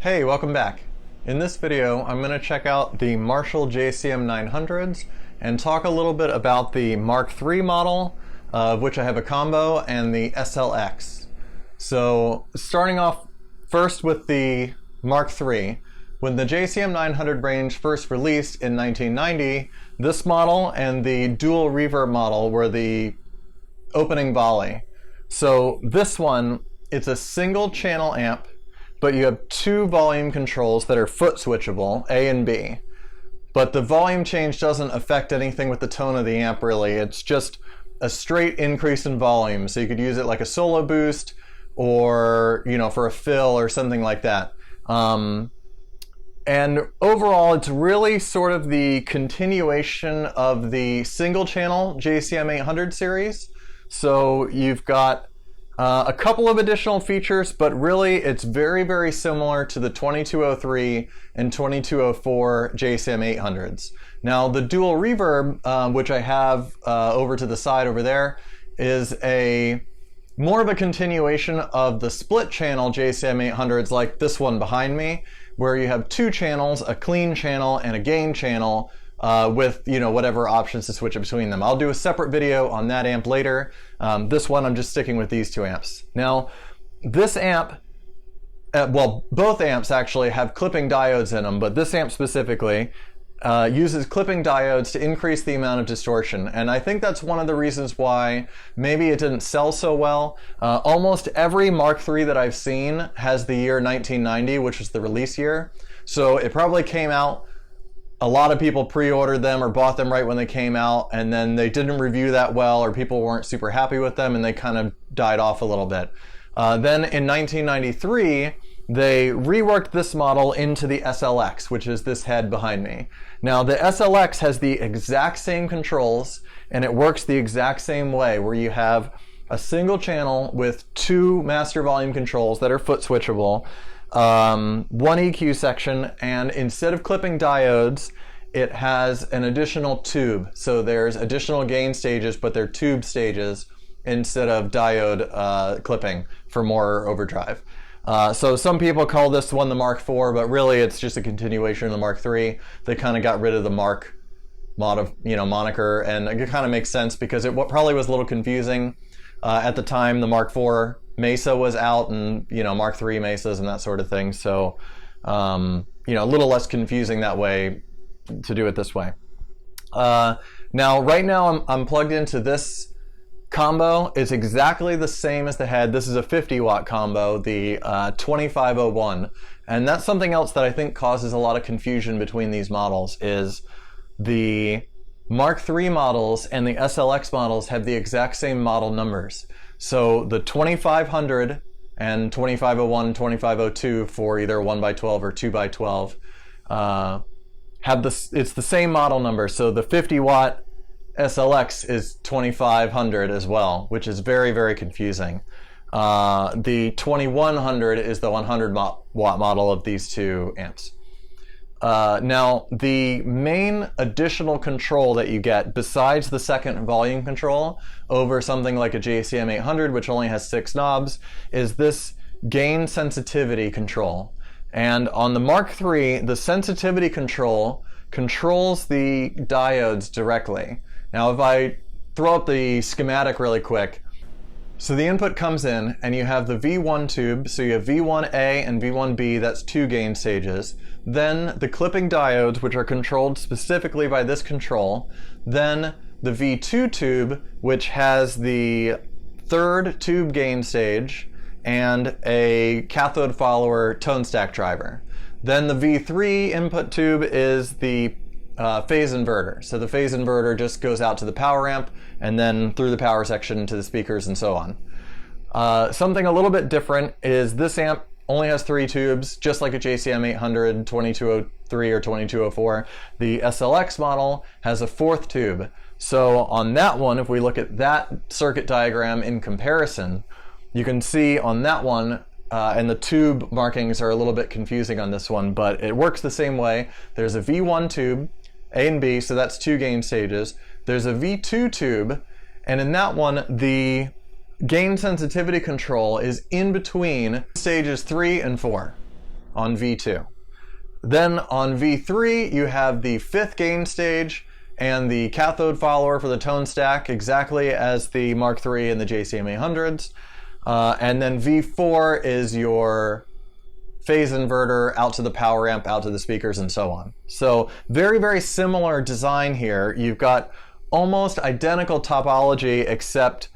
Hey, welcome back. In this video, I'm going to check out the Marshall JCM900s and talk a little bit about the Mark III model, of which I have a combo, and the SLX. So starting off first with the Mark III, when the JCM900 range first released in 1990, this model and the dual reverb model were the opening volley. So this one, it's a single channel amp, but you have two volume controls that are foot switchable, A and B. But the volume change doesn't affect anything with the tone of the amp really. It's just a straight increase in volume. So you could use it like a solo boost or, for a fill or something like that. And overall, it's really sort of the continuation of the single channel JCM900 series. So you've got a couple of additional features, but really it's very, very similar to the 2203 and 2204 JCM800s. Now the dual reverb, which I have over to the side over there, is more of a continuation of the split channel JCM800s like this one behind me, where you have two channels, a clean channel and a gain channel, with whatever options to switch between them. I'll do a separate video on that amp later. This one I'm just sticking with these two amps. Now this amp, both amps actually have clipping diodes in them, but this amp specifically uses clipping diodes to increase the amount of distortion, and I think that's one of the reasons why maybe it didn't sell so well. Almost every Mark III that I've seen has the year 1990, which was the release year, so it probably came out. A lot of people pre-ordered them or bought them right when they came out, and then they didn't review that well, or people weren't super happy with them, and they kind of died off a little bit. Then in 1993, they reworked this model into the SLX, which is this head behind me. Now the SLX has the exact same controls, and it works the exact same way, where you have a single channel with two master volume controls that are foot switchable, one EQ section, and instead of clipping diodes, it has an additional tube. So there's additional gain stages, but they're tube stages instead of diode clipping for more overdrive. So some people call this one the Mark IV, but really it's just a continuation of the Mark III. They kind of got rid of the Mark moniker, and it kind of makes sense because it probably was a little confusing at the time. The Mark IV Mesa was out, and Mark III Mesas and that sort of thing. So a little less confusing that way to do it this way. Now right now I'm plugged into this combo. It's exactly the same as the head. This is a 50-watt combo, the 2501, and that's something else that I think causes a lot of confusion between these models. Is the Mark III models and the SLX models have the exact same model numbers. So the 2500 and 2501, 2502 for either 1x12 or 2x12 it's the same model number. So the 50-watt SLX is 2500 as well, which is very, very confusing. The 2100 is the 100-watt model of these two amps. Now, the main additional control that you get, besides the second volume control over something like a JCM800, which only has 6 knobs, is this gain sensitivity control. And on the Mark III, the sensitivity control controls the diodes directly. Now, if I throw up the schematic really quick, so the input comes in and you have the V1 tube, so you have V1A and V1B, that's 2 gain stages. Then the clipping diodes, which are controlled specifically by this control. Then the V2 tube, which has the 3rd tube gain stage and a cathode follower tone stack driver. Then the V3 input tube is the phase inverter. So the phase inverter just goes out to the power amp and then through the power section to the speakers and so on. Something a little bit different is this amp only has 3 tubes, just like a JCM800, 2203 or 2204. The SLX model has a 4th tube. So on that one, if we look at that circuit diagram in comparison, you can see on that one, and the tube markings are a little bit confusing on this one, but it works the same way. There's a V1 tube, A and B, so that's 2 gain stages. There's a V2 tube, and in that one, the gain sensitivity control is in between stages 3 and 4. on V2. Then on V3, you have the 5th gain stage and the cathode follower for the tone stack, exactly as the Mark III and the JCM900s. And then V4 is your phase inverter out to the power amp, out to the speakers, and so on. So very, very similar design here. You've got almost identical topology, except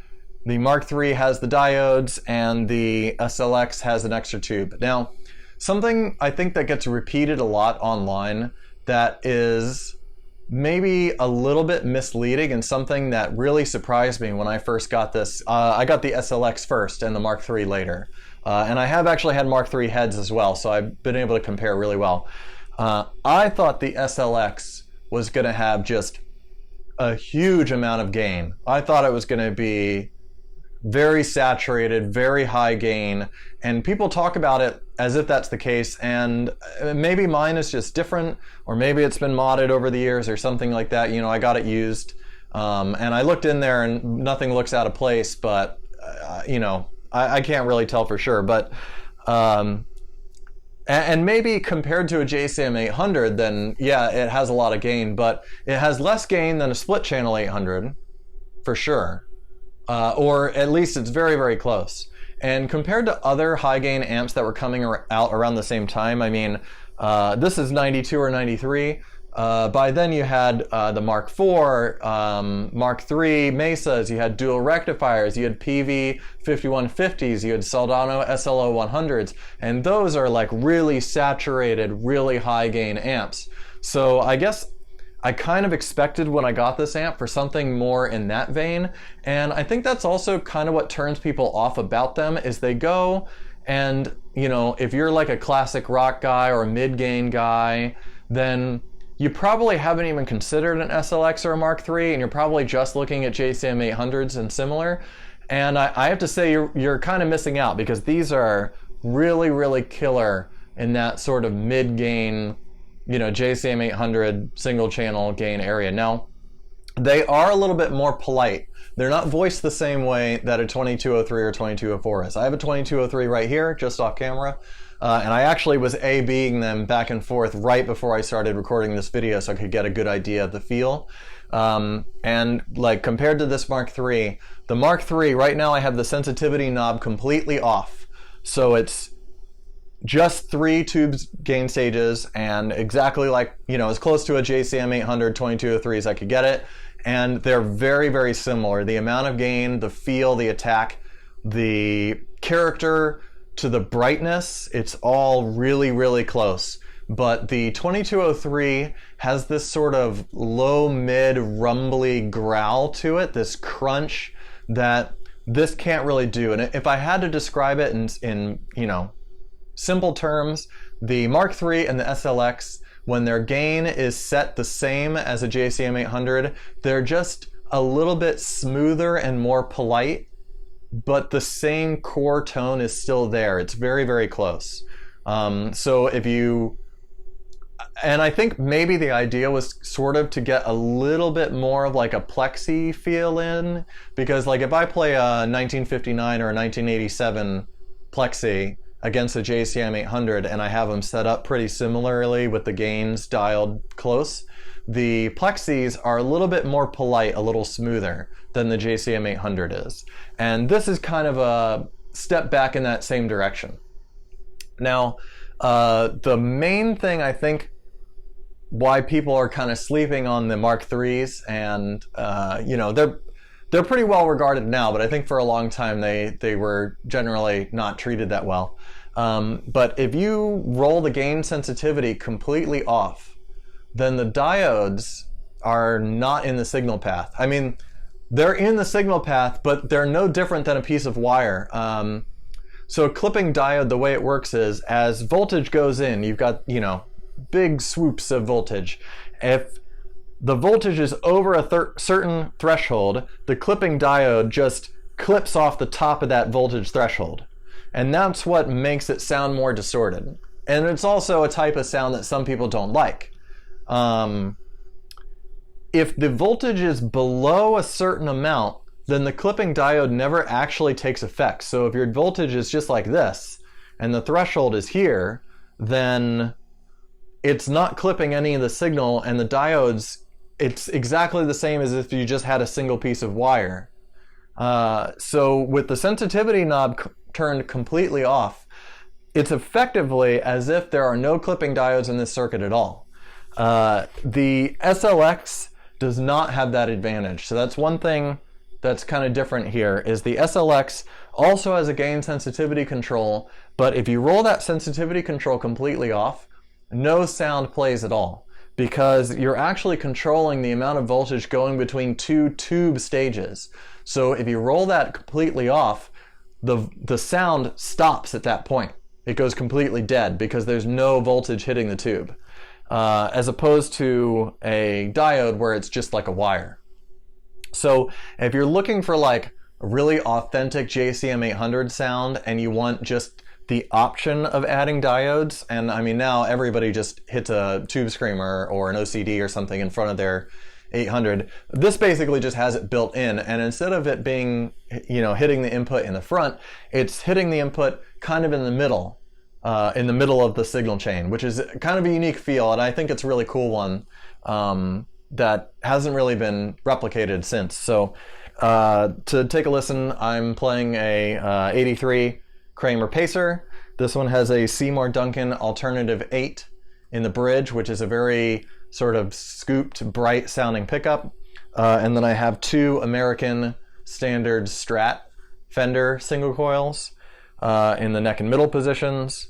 the Mark III has the diodes and the SLX has an extra tube. Now, something I think that gets repeated a lot online that is maybe a little bit misleading and something that really surprised me when I first got this. I got the SLX first and the Mark III later. And I have actually had Mark III heads as well, so I've been able to compare really well. I thought the SLX was going to have just a huge amount of gain. I thought it was going to be very saturated, very high gain, and people talk about it as if that's the case, and maybe mine is just different, or maybe it's been modded over the years or something like that. You know, I got it used, and I looked in there and nothing looks out of place, but you know, I can't really tell for sure. But and maybe compared to a JCM900, then yeah, it has a lot of gain, but it has less gain than a split channel 800 for sure. Or at least it's very, very close. And compared to other high gain amps that were coming out around the same time, I mean, this is 92 or 93. By then you had the Mark IV, Mark III Mesas, you had dual rectifiers, you had PV 5150s, you had Soldano SLO 100s, and those are like really saturated, really high gain amps. So I guess I kind of expected when I got this amp for something more in that vein, and I think that's also kind of what turns people off about them, is they go and, you know, if you're like a classic rock guy or a mid-gain guy, then you probably haven't even considered an SLX or a Mark III, and you're probably just looking at JCM900s and similar, and I have to say you're kind of missing out, because these are really, really killer in that sort of mid-gain, you know, JCM900 single channel gain area. Now, they are a little bit more polite. They're not voiced the same way that a 2203 or 2204 is. I have a 2203 right here, just off camera, and I actually was A/Bing them back and forth right before I started recording this video so I could get a good idea of the feel. And like compared to this Mark III, the Mark III, right now I have the sensitivity knob completely off. So it's just 3 tubes gain stages, and exactly like, you know, as close to a JCM900 2203 as I could get it. And they're very, very similar. The amount of gain, the feel, the attack, the character to the brightness, it's all really, really close. But the 2203 has this sort of low, mid, rumbly growl to it, this crunch that this can't really do. And if I had to describe it in you know, simple terms, the Mark III and the SLX, when their gain is set the same as a JCM900, they're just a little bit smoother and more polite, but the same core tone is still there. It's very, very close. So if you, and I think maybe the idea was sort of to get a little bit more of like a plexi feel in, because like if I play a 1959 or a 1987 plexi against a JCM900 and I have them set up pretty similarly with the gains dialed close, the plexis are a little bit more polite, a little smoother than the JCM900 is. And this is kind of a step back in that same direction. Now, the main thing I think why people are kind of sleeping on the Mark IIIs, and you know, they're pretty well regarded now, but I think for a long time they were generally not treated that well. But if you roll the gain sensitivity completely off, then the diodes are not in the signal path. I mean, they're in the signal path, but they're no different than a piece of wire. So a clipping diode, the way it works is, as voltage goes in, you've got, you know, big swoops of voltage. If the voltage is over a certain threshold, the clipping diode just clips off the top of that voltage threshold. And that's what makes it sound more distorted. And it's also a type of sound that some people don't like. If the voltage is below a certain amount, then the clipping diode never actually takes effect. So if your voltage is just like this, and the threshold is here, then it's not clipping any of the signal, and the diodes, it's exactly the same as if you just had a single piece of wire. So with the sensitivity knob turned completely off, it's effectively as if there are no clipping diodes in this circuit at all. The SLX does not have that advantage. So that's one thing that's kind of different here, is the SLX also has a gain sensitivity control, but if you roll that sensitivity control completely off, no sound plays at all, because you're actually controlling the amount of voltage going between two tube stages. So if you roll that completely off, the sound stops at that point. It goes completely dead because there's no voltage hitting the tube, as opposed to a diode where it's just like a wire. So if you're looking for like a really authentic JCM900 sound and you want just the option of adding diodes, and I mean now everybody just hits a tube screamer or an OCD or something in front of their 800. This basically just has it built in, and instead of it being, you know, hitting the input in the front, it's hitting the input kind of in the middle of the signal chain, which is kind of a unique feel, and I think it's a really cool one that hasn't really been replicated since. So to take a listen, I'm playing a 83 Kramer Pacer. This one has a Seymour Duncan Alternative 8 in the bridge, which is a very sort of scooped, bright sounding pickup. And then I have two American Standard Strat Fender single coils in the neck and middle positions.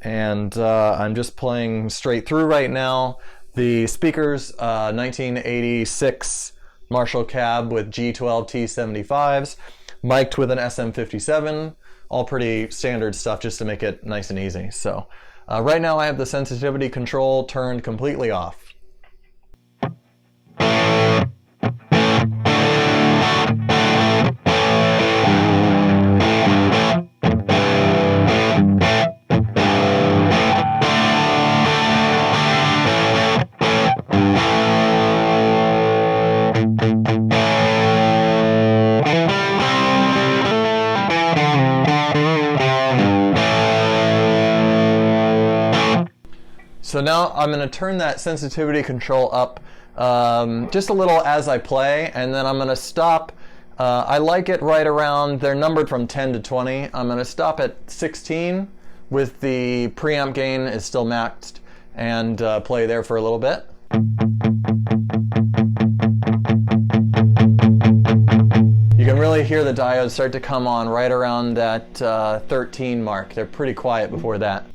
And I'm just playing straight through right now. The speakers, 1986 Marshall cab with G12 T75s, mic'd with an SM57, all pretty standard stuff just to make it nice and easy. So right now I have the sensitivity control turned completely off. So now I'm going to turn that sensitivity control up just a little as I play, and then I'm going to stop. I like it right around, they're numbered from 10 to 20. I'm going to stop at 16 with the preamp gain is still maxed, and play there for a little bit. You can really hear the diodes start to come on right around that 13 mark. They're pretty quiet before that.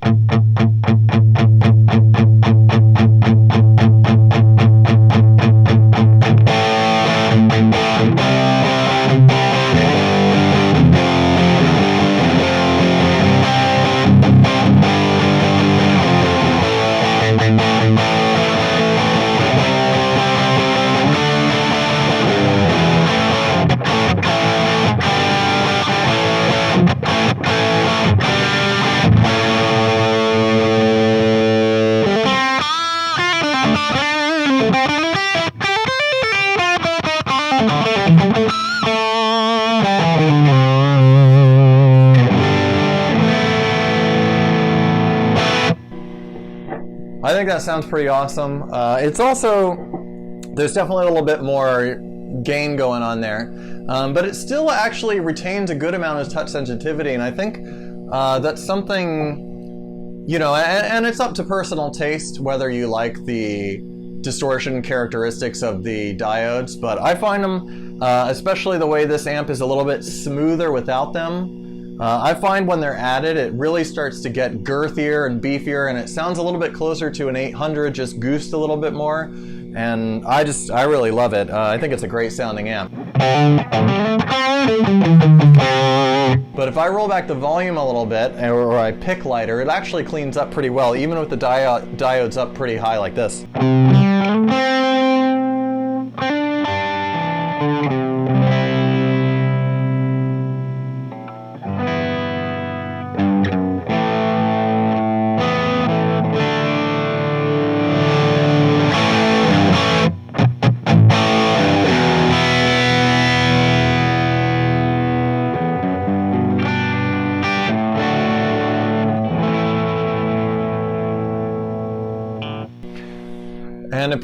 I think that sounds pretty awesome. It's also, there's definitely a little bit more gain going on there, but it still actually retains a good amount of touch sensitivity, and I think that's something, you know, and it's up to personal taste whether you like the distortion characteristics of the diodes, but I find them, especially the way this amp is a little bit smoother without them, I find when they're added, it really starts to get girthier and beefier, and it sounds a little bit closer to an 800, just goosed a little bit more. And I really love it. I think it's a great sounding amp. But if I roll back the volume a little bit, or I pick lighter, it actually cleans up pretty well, even with the diodes up pretty high like this.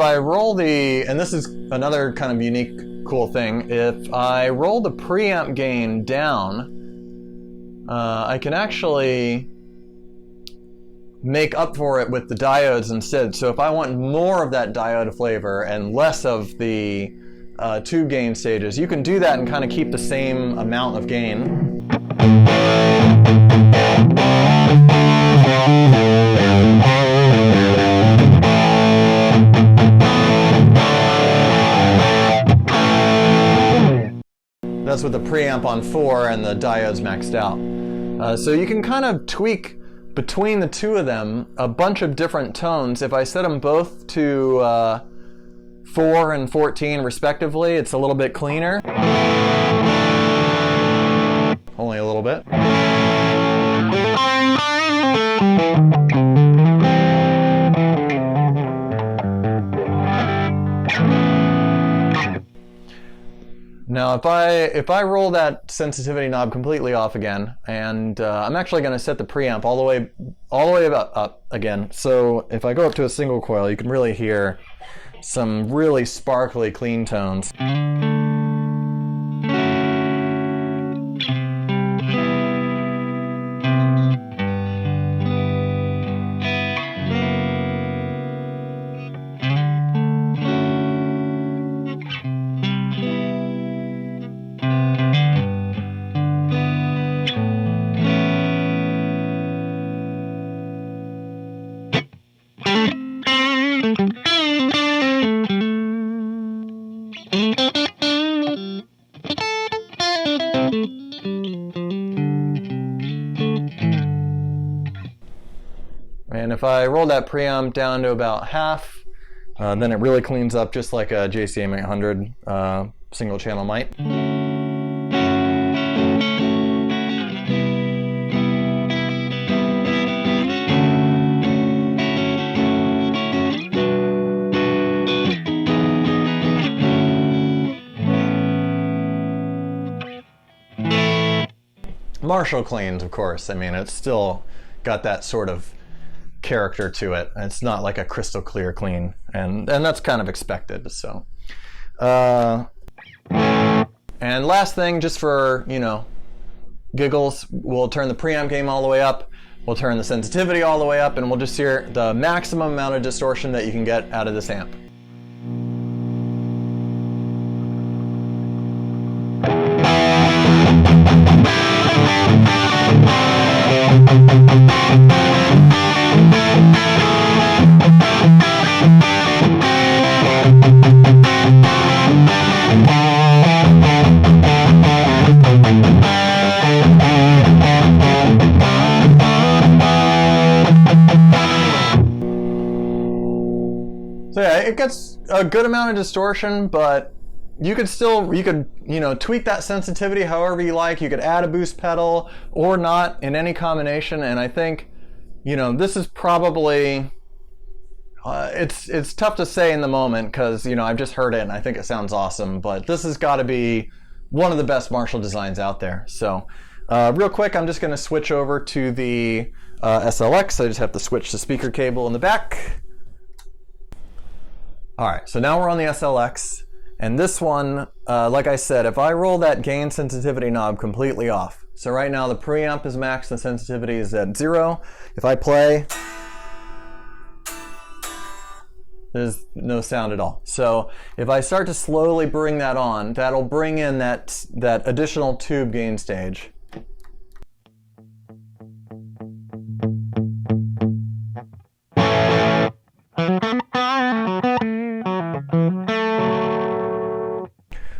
I roll the, and this is another kind of unique cool thing, if I roll the preamp gain down, I can actually make up for it with the diodes instead. So if I want more of that diode flavor and less of the tube gain stages, you can do that and kind of keep the same amount of gain. That's with the preamp on 4 and the diodes maxed out. So you can kind of tweak between the two of them a bunch of different tones. If I set them both to 4 and 14 respectively, it's a little bit cleaner. Only a little bit. Now if I roll that sensitivity knob completely off again, and I'm actually going to set the preamp all the way up again. So if I go up to a single coil, you can really hear some really sparkly clean tones. And if I roll that preamp down to about half, then it really cleans up just like a JCM900 single channel might. Marshall cleans, of course. I mean, it's still got that sort of character to it. It's not like a crystal clear clean, and that's kind of expected. So, and last thing, just for, you know, giggles, we'll turn the preamp gain all the way up. We'll turn the sensitivity all the way up, and we'll just hear the maximum amount of distortion that you can get out of this amp. So yeah, it gets a good amount of distortion, but you could, you know, tweak that sensitivity however you like. You could add a boost pedal or not in any combination, and I think, you know, this is probably, it's tough to say in the moment because, you know, I've just heard it and I think it sounds awesome, but this has got to be one of the best Marshall designs out there. So real quick, I'm just going to switch over to the SLX. I just have to switch the speaker cable in the back. All right, so now we're on the SLX, and this one, like I said, if I roll that gain sensitivity knob completely off, so right now the preamp is maxed, the sensitivity is at 0. If I play, there's no sound at all. So if I start to slowly bring that on, that'll bring in that additional tube gain stage.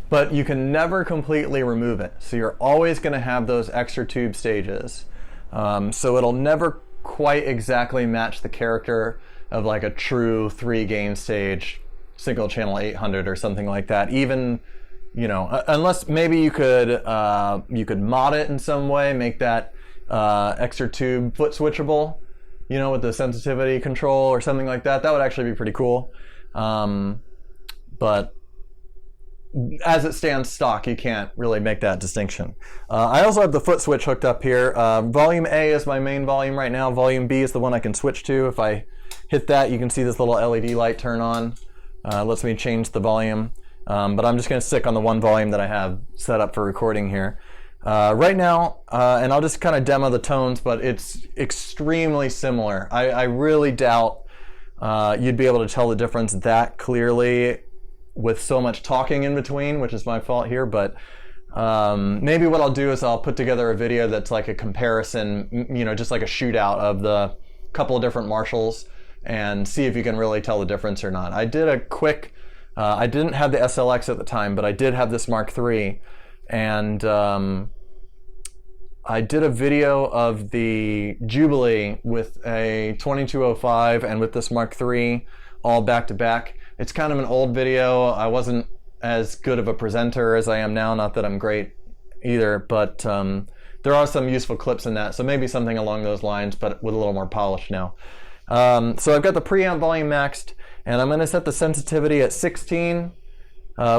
But you can never completely remove it. So you're always going to have those extra tube stages. So it'll never quite exactly match the character of like a true 3 gain stage single channel 800 or something like that. Even, you know, unless maybe you could mod it in some way, make that extra tube foot switchable, you know, with the sensitivity control or something like that. That would actually be pretty cool. But as it stands stock, you can't really make that distinction. I also have the foot switch hooked up here. Volume A is my main volume right now. Volume B is the one I can switch to. If I hit that, you can see this little LED light turn on. lets me change the volume, but I'm just going to stick on the one volume that I have set up for recording here. Right now, and I'll just kind of demo the tones, but it's extremely similar. I really doubt you'd be able to tell the difference that clearly with so much talking in between, which is my fault here, but maybe what I'll do is I'll put together a video that's like a comparison, you know, just like a shootout of the couple of different Marshalls and see if you can really tell the difference or not. I did a quick, I didn't have the SLX at the time, but I did have this Mark III, and I did a video of the Jubilee with a 2205 and with this Mark III all back to back. It's kind of an old video. I wasn't as good of a presenter as I am now, not that I'm great either, but there are some useful clips in that, so maybe something along those lines, but with a little more polish now. So I've got the preamp volume maxed, and I'm going to set the sensitivity at 16,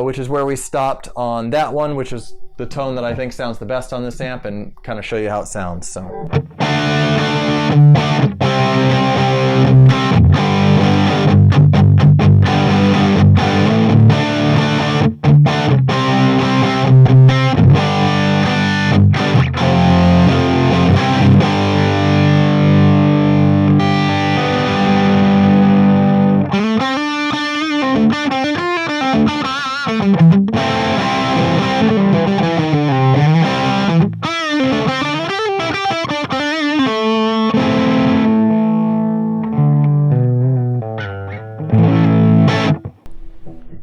which is where we stopped on that one, which is the tone that I think sounds the best on this amp, and kind of show you how it sounds. So.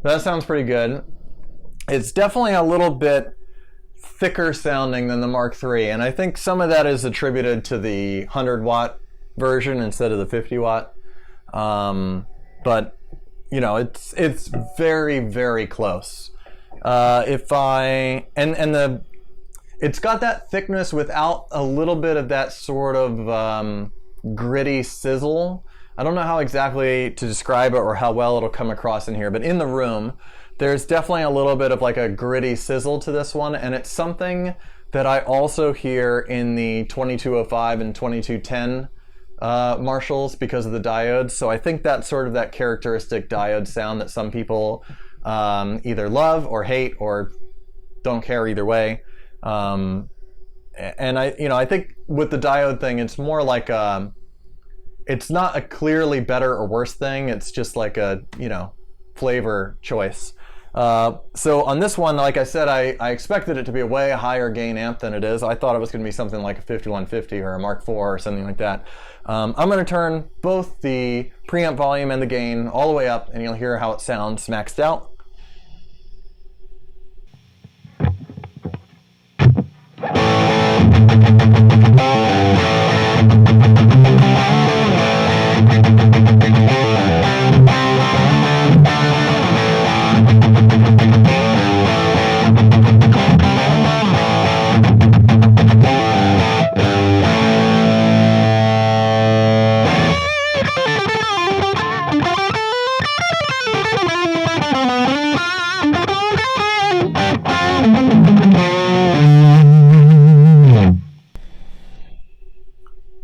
That sounds pretty good. It's definitely a little bit thicker sounding than the Mark III, and I think some of that is attributed to the 100-watt version instead of the 50-watt. But you know, it's very, very close. It's got that thickness without a little bit of that sort of gritty sizzle. I don't know how exactly to describe it or how well it'll come across in here, but in the room, there's definitely a little bit of like a gritty sizzle to this one, and it's something that I also hear in the 2205 and 2210 Marshalls because of the diodes. So I think that's sort of that characteristic diode sound that some people either love or hate or don't care either way. And I think with the diode thing, it's more like it's not a clearly better or worse thing. It's just like a, flavor choice. So on this one, like I said, I expected it to be a way higher gain amp than it is. I thought it was going to be something like a 5150 or a Mark IV or something like that. I'm going to turn both the preamp volume and the gain all the way up, and you'll hear how it sounds maxed out.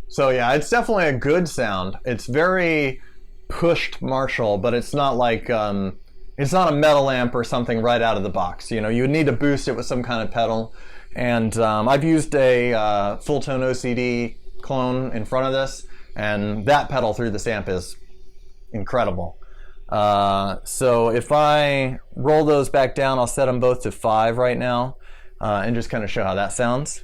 So yeah, it's definitely a good sound. It's very pushed Marshall, but it's not like it's not a metal amp or something right out of the box. You would need to boost it with some kind of pedal. And I've used a full tone OCD clone in front of this, and that pedal through this amp is incredible. So if I roll those back down, I'll set them both to 5 right now, and just kind of show how that sounds.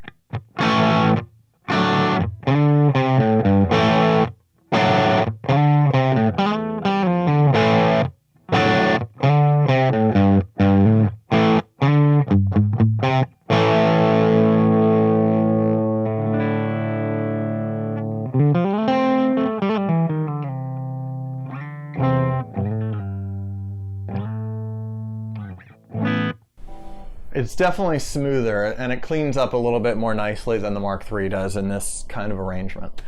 It's definitely smoother, and it cleans up a little bit more nicely than the Mark III does in this kind of arrangement.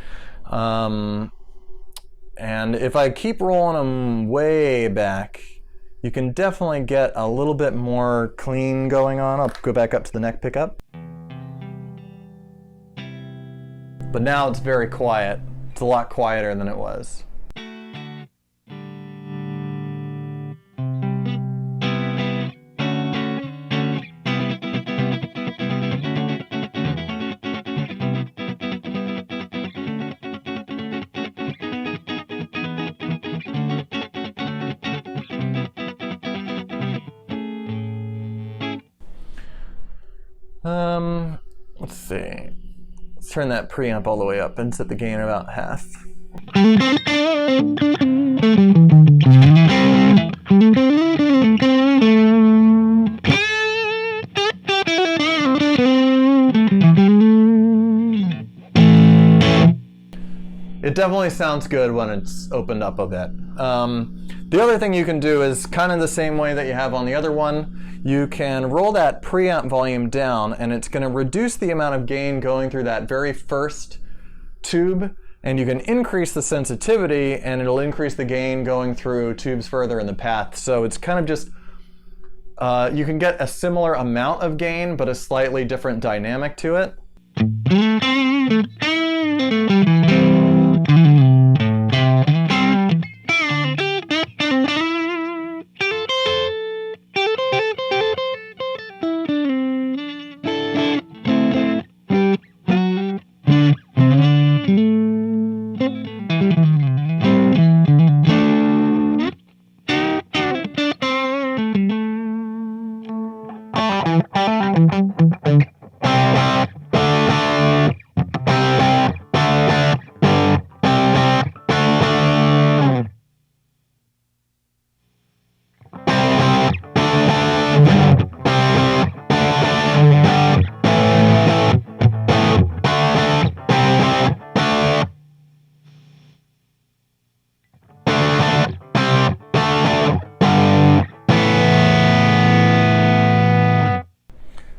And if I keep rolling them way back, you can definitely get a little bit more clean going on. I'll go back up to the neck pickup. But now it's very quiet. It's a lot quieter than it was. Let's see. Let's turn that preamp all the way up and set the gain about half. It definitely sounds good when it's opened up a bit. The other thing you can do is kind of the same way that you have on the other one. You can roll that preamp volume down, and it's going to reduce the amount of gain going through that very first tube, and you can increase the sensitivity, and it'll increase the gain going through tubes further in the path. So it's kind of just, you can get a similar amount of gain, but a slightly different dynamic to it.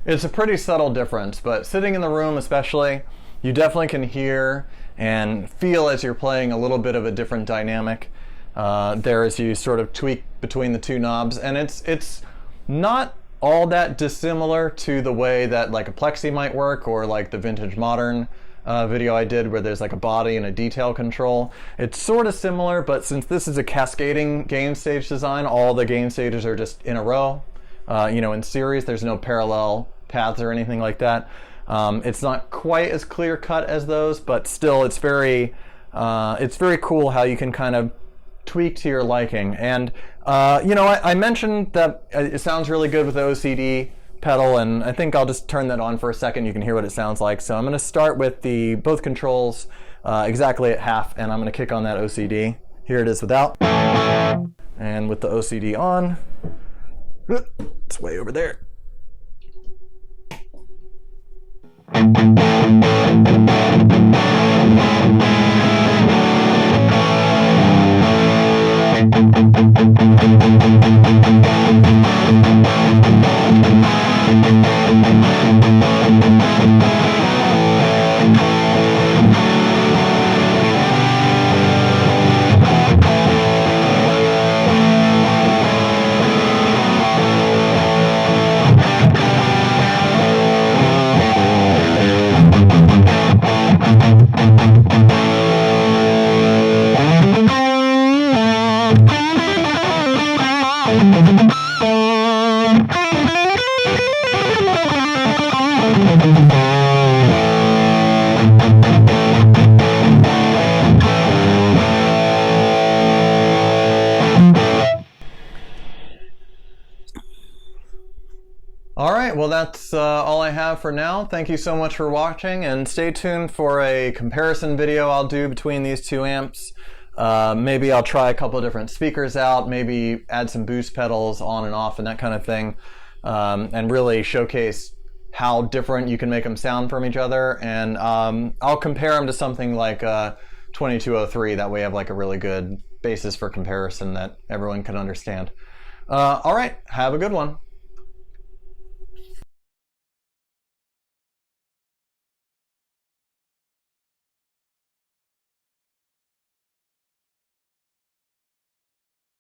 It's a pretty subtle difference, but sitting in the room especially, you definitely can hear and feel as you're playing a little bit of a different dynamic there as you sort of tweak between the two knobs. And it's not all that dissimilar to the way that like a plexi might work, or like the vintage modern video I did where there's like a body and a detail control. It's sort of similar, but since this is a cascading gain stage design, all the gain stages are just in a row, you know, in series. There's no parallel paths or anything like that. It's not quite as clear cut as those, but still it's very cool how you can kind of tweak to your liking. And you know, I mentioned that it sounds really good with the OCD pedal, and I think I'll just turn that on for a second. You can hear what it sounds like. So I'm going to start with both controls exactly at half, and I'm going to kick on that OCD. Here it is without, and with the OCD on, it's way over there. Alright, well that's all I have for now. Thank you so much for watching, and stay tuned for a comparison video I'll do between these two amps. Maybe I'll try a couple of different speakers out, maybe add some boost pedals on and off and that kind of thing, and really showcase how different you can make them sound from each other. And I'll compare them to something like 2203, that way I have like a really good basis for comparison that everyone can understand. Alright, have a good one.